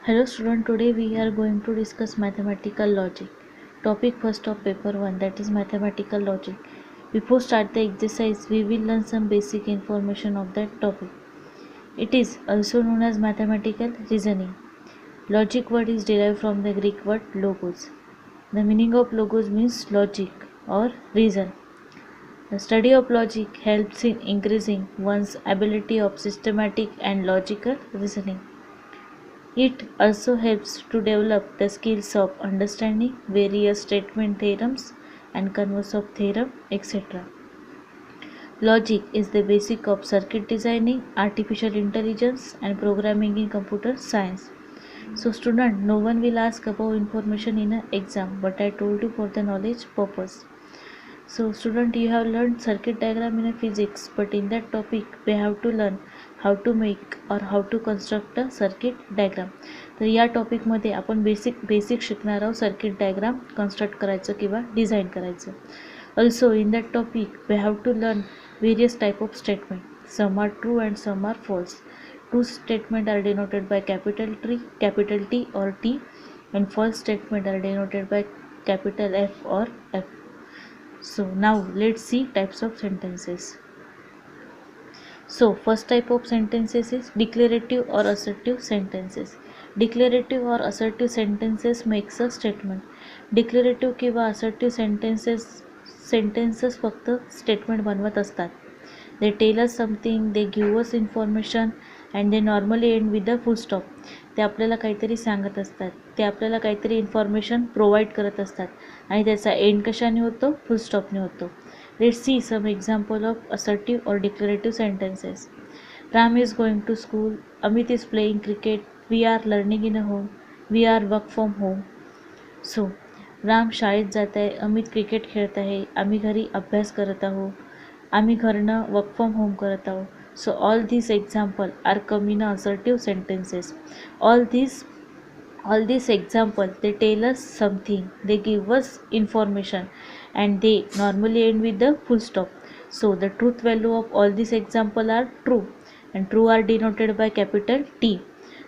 Hello student, today we are going to discuss mathematical logic. Topic first of paper 1, that is mathematical logic. Before start the exercise, we will learn some basic information of that topic. It is also known as mathematical reasoning. Logic word is derived from the Greek word logos. The meaning of logos means logic or reason. The study of logic helps in increasing one's ability of systematic and logical reasoning. It also helps to develop the skills of understanding various statement theorems and converse of theorem, etc. Logic is the basic of circuit designing, artificial intelligence and programming in computer science. So student, no one will ask about information in an exam, but I told you for the knowledge purpose. So student, you have learned circuit diagram in a physics, but in that topic we have to learn how to make or how to construct a circuit diagram. तर या टॉपिकमध्ये आपण basic शिकणार आहोत circuit diagram construct करायचं किंवा design करायचं. Also in that topic we have to learn various type of statement. Some are true and some are false. True statement are denoted by capital T or T, and false statement are denoted by capital F or F. So now let's see types of sentences. So first type of sentences is declarative or assertive sentences. Declarative or assertive sentences makes a statement. Declarative किंवा assertive sentences फक्त statement बनवत असतात. They tell us something, they give us information and they normally end with a full stop. ते आपल्याला काहीतरी सांगत असतात, ते आपल्याला काहीतरी इन्फॉर्मेशन प्रोव्हाइड करत असतात आणि त्याचा एंड कशाने होतो? फुल स्टॉपने होतो. Let's see some example of assertive और declarative sentences. Ram is going to school, Amit is playing cricket, we are learning in a home, we are work from home. So Ram शाळेत जात आहे, अमित क्रिकेट खेळत आहे, आम्ही घरी अभ्यास करत आहोत, आम्ही घरनं वर्क फ्रॉम होम करत आहोत. So all these example are come in assertive sentences. All these example they tell us something, they give us information and they normally end with the full stop. So the truth value of all these example are true, and true are denoted by capital T.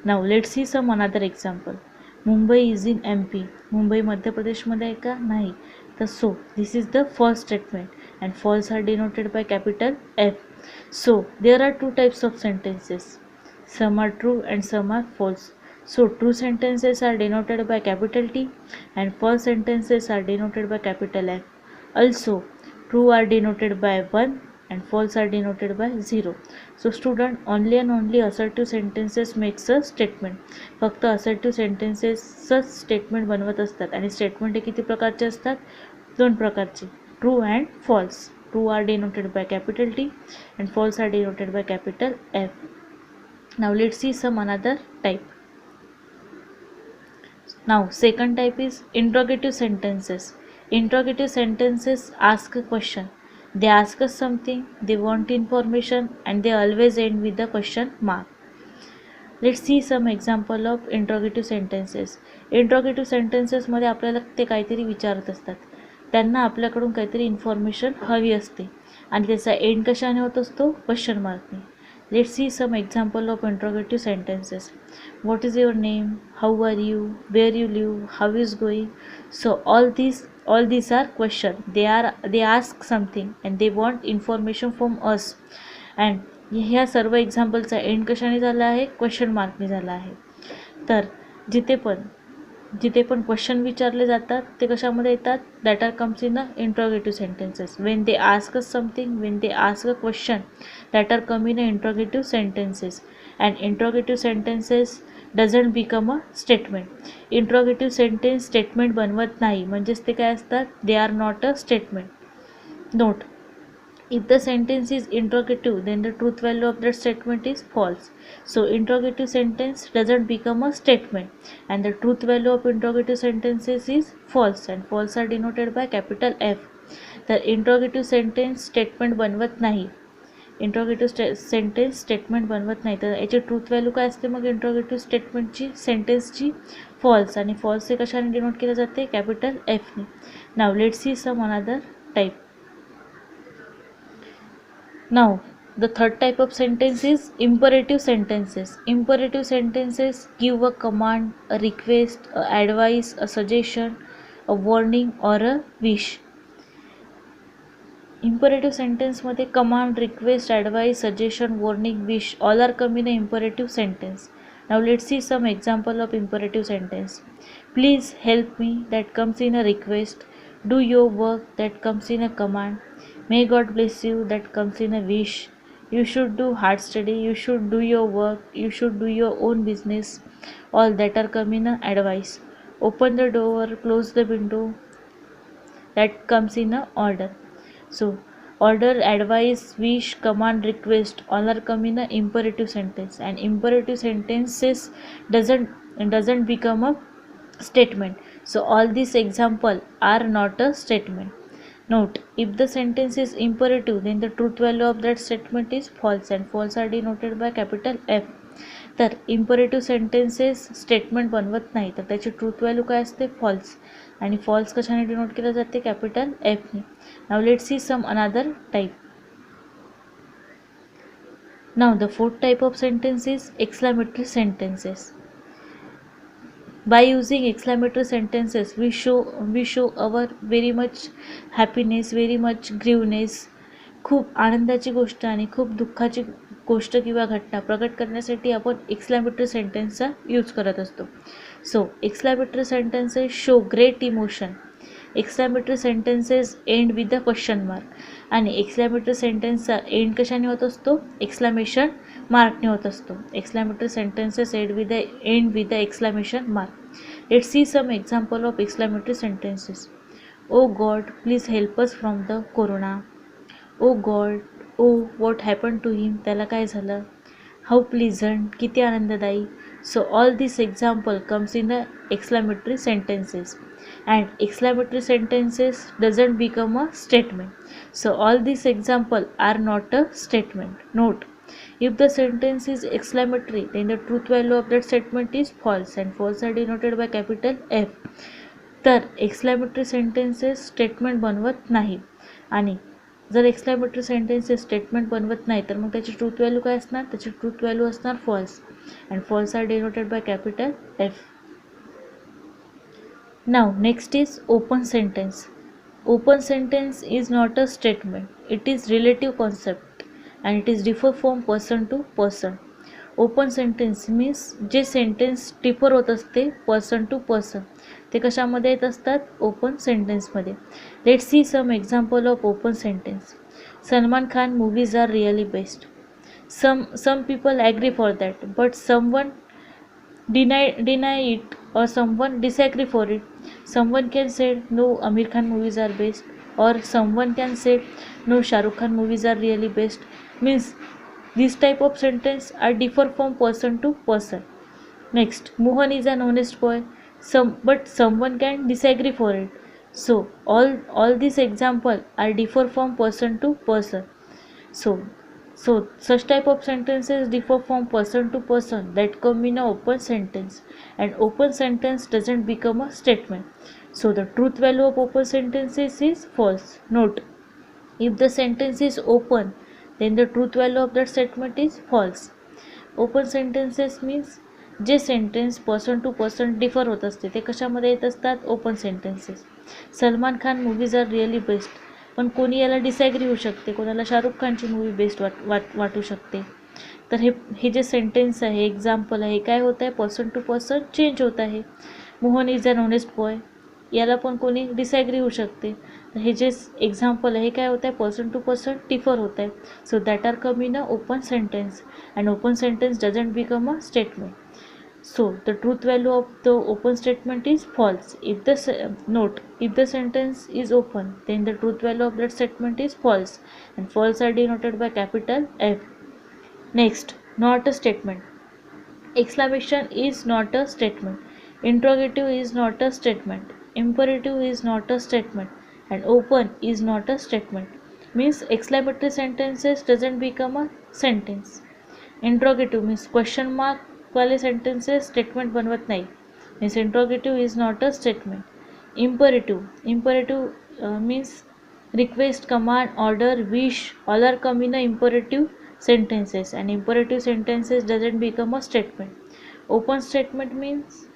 Now let's see some another example. Mumbai is in MP. Mumbai मध्य प्रदेशमध्ये आहे का? नाही. तर so this is the false statement and false are denoted by capital F. So there are two types of sentences. Some are true and some are false. So true sentences are denoted by capital T and false sentences are denoted by capital F. Also true are denoted by 1 and false are denoted by 0. So student, only and only assertive sentences makes a statement. फक्त assertive sentences statement बनवत असतात आणि statement हे किती प्रकारचे असतात? दोन प्रकारचे, true and false. True are denoted by capital T and false are denoted by capital F. Now let's see some another type. Now second type is interrogative sentences. Interrogative sentences ask a question. They ask us something, they want information and they always end with the question mark. Let's see some example of interrogative sentences. Interrogative sentences मध्ये आपल्याला ते काहीतरी विचारत असतात, त्यांना आपल्याकडून काहीतरी information हवी असते आणि त्याचा एंड कशाने होत असतो? क्वेश्चन मार्कने. Let's see some example of interrogative sentences. What is your name, how are you, where you live, how is going. So all these are question. They ask something and they want information from us. and ह्या सर्व एक्झाम्पलचा and कशाने झाला आहे? Question मार्कने झाला आहे. तर जिथे पण question विचारले जातात ते कशामध्ये येतात? That are comes in the interrogative sentences. When they ask us something, when they ask a question, that are come in a interrogative sentences. And interrogative sentences doesn't become a statement. Interrogative sentence statement बनवत नाही, म्हणजेच ते काय असतात? They are not a statement. Note, if the sentence is interrogative, then the truth value of that statement is false. So interrogative sentence doesn't become a statement and the truth value of interrogative sentences is false, and false are denoted by capital F. The interrogative sentence statement बनवत नाही. Interrogative sentence statement बनवत नाही, तर याची truth value काय असते मग interrogative स्टेटमेंटची? सेंटेन्सची false, आणि फॉल्स हे कशाने डिनोट केलं जाते? कॅपिटल एफने. Now let's see some another type. Now the third type of sentence is imperative sentences. Imperative sentences give a command, a request, a advice, a suggestion, a warning or a wish. Imperative sentence मध्ये command, request, advice, suggestion, warning, wish all are come in a imperative sentence. Now let's see some example of imperative sentence. Please help me, that comes in a request. Do your work, that comes in a command. May God bless you, that comes in a wish. You should do hard study, you should do your work, you should do your own business, all that are come in a advice. Open the door, close the window, that comes in a order. So order, advice, wish, command, request all are come in a imperative sentence, and imperative sentences doesn't become a statement. So all these example are not a statement. Note, if the sentence is imperative, then the truth value of that statement is false, and false are denoted by capital F. तर imperative sentences statement बनवत नाही, तर त्याची truth value काय असते? False. आणि false कशाने denote केलं जाते? कॅपिटल एफने. Now let's see some another type. Now the fourth type of sentence is exclamatory sentences. By using exclamatory sentences we show our very much happiness, very much grieveness. खूप आनंदाची गोष्ट आणि खूप दुःखाची गोष्ट किंवा घटना प्रकट करण्यासाठी आपण एक्सक्लॅमेटरी सेंटेन्सचा यूज करत असतो. So exclamatory sentences show great emotion. Exclamatory sentences end with the question mark, आणि एक्सक्लॅमेटरी सेंटेन्सचा एंड कशाने होत असतो? एक्सक्लॅमेशन मार्कने होत असतो. Exclamatory sentences end with the exclamation mark. Let's see some example of exclamatory sentences. Oh God, please help us from the corona. Oh God, oh what happen to him, त्याला काय झालं. How pleasant, किती आनंददायी. So all this example comes in the exclamatory sentences, and exclamatory sentences doesn't become a statement. So all these example are not a statement. Note, if the sentence is exclamatory, then the truth value of that statement is false, and false are denoted by capital F. तर exclamatory sentences statement बनवत नाही, आणि जर exclamatory sentences statement बनवत नाही तर मग त्याची truth value काय असणार? त्याची ट्रूथ व्हॅल्यू असणार false, and false are denoted by capital F. Now next is open sentence. Open sentence is not a statement. It is relative concept and it is differ from person to person. Open sentence means जे sentence differ होत असते person to person, ते कशामध्ये येत असतात? Open सेंटेन्समध्ये. Let see some example of open sentence. Salman Khan movies are really best. Some people agree for that, but someone deny it, or someone disagree for it. Someone can say no, Amir Khan movies are best, or someone can say no, Shah Rukh Khan movies are really best. Means this type of sentence are differ from person to person. Next, Mohan is an honest boy, but someone can disagree for it. So all these example are differ from person to person. So such type of sentences differ from person to person that come in an open sentence, and open sentence doesn't become a statement. So the truth value of open sentences is false. Note, if the sentence is open, then the truth value of that statement is false. Open sentences means जे sentence person to person differ होत असते ते कशामध्ये येत असतात? Open sentences. Salman Khan movies are really best, पण कोणी याला डिसॅग्री होऊ शकते, कोणाला शाहरुख खानची मूवी बेस्ट वाटू शकते. तर हे जे सेंटेन्स आहे, एक्झाम्पल आहे, काय होत आहे? पर्सन टू पर्सन चेंज होत आहे. Mohan is an honest boy, याला पण कोणी डिसॅग्री होऊ शकते. तर हे जे एक्झाम्पल आहे काय होत आहे? पर्सन टू पर्सन डिफर होत आहे. So that are come in a open sentence, and open sentence doesn't become a statement. So the truth value of the open statement is false. If the sentence is open, then the truth value of that statement is false, and false are denoted by capital F. Next, not a statement. Exclamation is not a statement. Interrogative is not a statement. Imperative is not a statement, and open is not a statement. Means exclamatory sentences doesn't become a sentence. Interrogative means question mark वाले sentences statement बनवत नाही. Means interrogative is not a statement. Imperative means request, command, order, wish all are come in a imperative sentences, and imperative sentences doesn't become a statement. Open statement means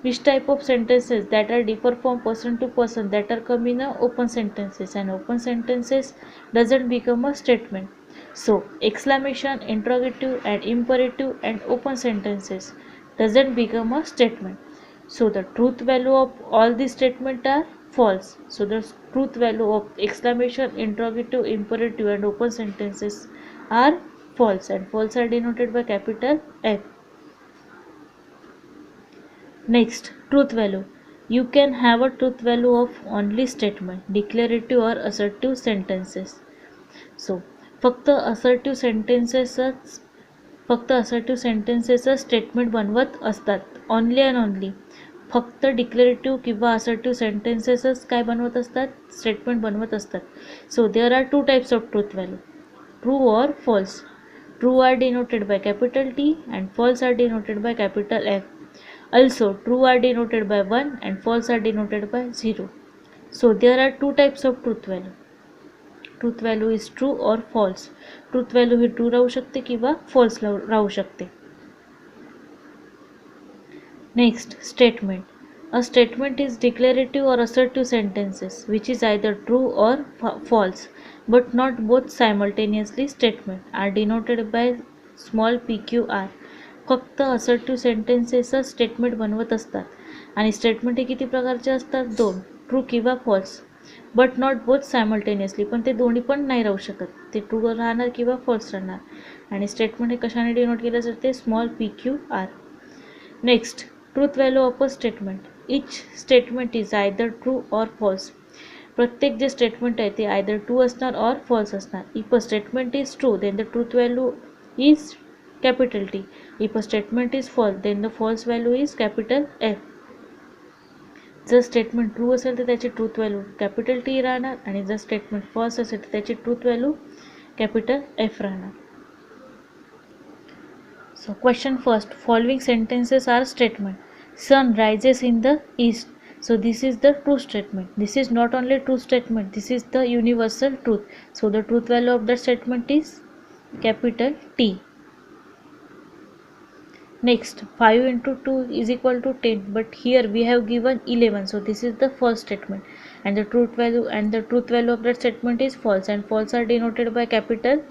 which type of sentences that are differ from person to person that are come in a open sentences, and open sentences doesn't become a statement. So exclamation, interrogative and imperative and open sentences doesn't become a statement. So the truth value of all these statements are false. So the truth value of exclamation, interrogative, imperative and open sentences are false, and false are denoted by capital F. Next, truth value. You can have a truth value of only statement, declarative or assertive sentences. So, फक्त assertive sentences statement बनवत असतात. Only and only फक्त declarative किंवा assertive सेंटेन्सेसच काय बनवत असतात, statement बनवत असतात. So there are two types of truth value, true और false. True are denoted by capital T and false are denoted by capital F. Also, true are denoted by 1 and false are denoted by 0. So, there are two types of truth value. Truth value is true और false. Truth value ही true राहू शकते किंवा false राहू शकते. Next, statement. A statement is declarative or assertive sentences which is either true or false, but not both simultaneously. Statement are denoted by small pqr. फक्त assertive sentences statement बनवत असतात आणि statement हे किती प्रकारचे असतात, दोन, ट्रू किंवा false. But not both simultaneously, पण ते दोन्ही पण नाही राहू शकत, ते ट्रू राहणार किंवा फॉल्स राहणार. आणि स्टेटमेंट हे कशाने डिनोट केलं जाते, small pqr. Next, truth value of a statement. Etch statement is either true और फॉल्स. प्रत्येक जे स्टेटमेंट आहे ते आयदर ट्रू असणार और फॉल्स असणार. If a statement is true then the truth value is capital T. If a statement is false then the false value is capital F. जर statement true असेल तर त्याची ट्रूथ व्हॅल्यू कॅपिटल टी राहणार, आणि जर statement false असेल तर त्याची ट्रूथ व्हॅल्यू कॅपिटल एफ राहणार. So question first, following sentences are statement. Sun rises in the east. So this is the true statement. This is not only true statement, this is the universal truth. So the truth value of that statement is capital T. Next, 5 into 2 is equal to 10, but here we have given 11. So this is the false statement, and the truth value of that statement is false, and false are denoted by capital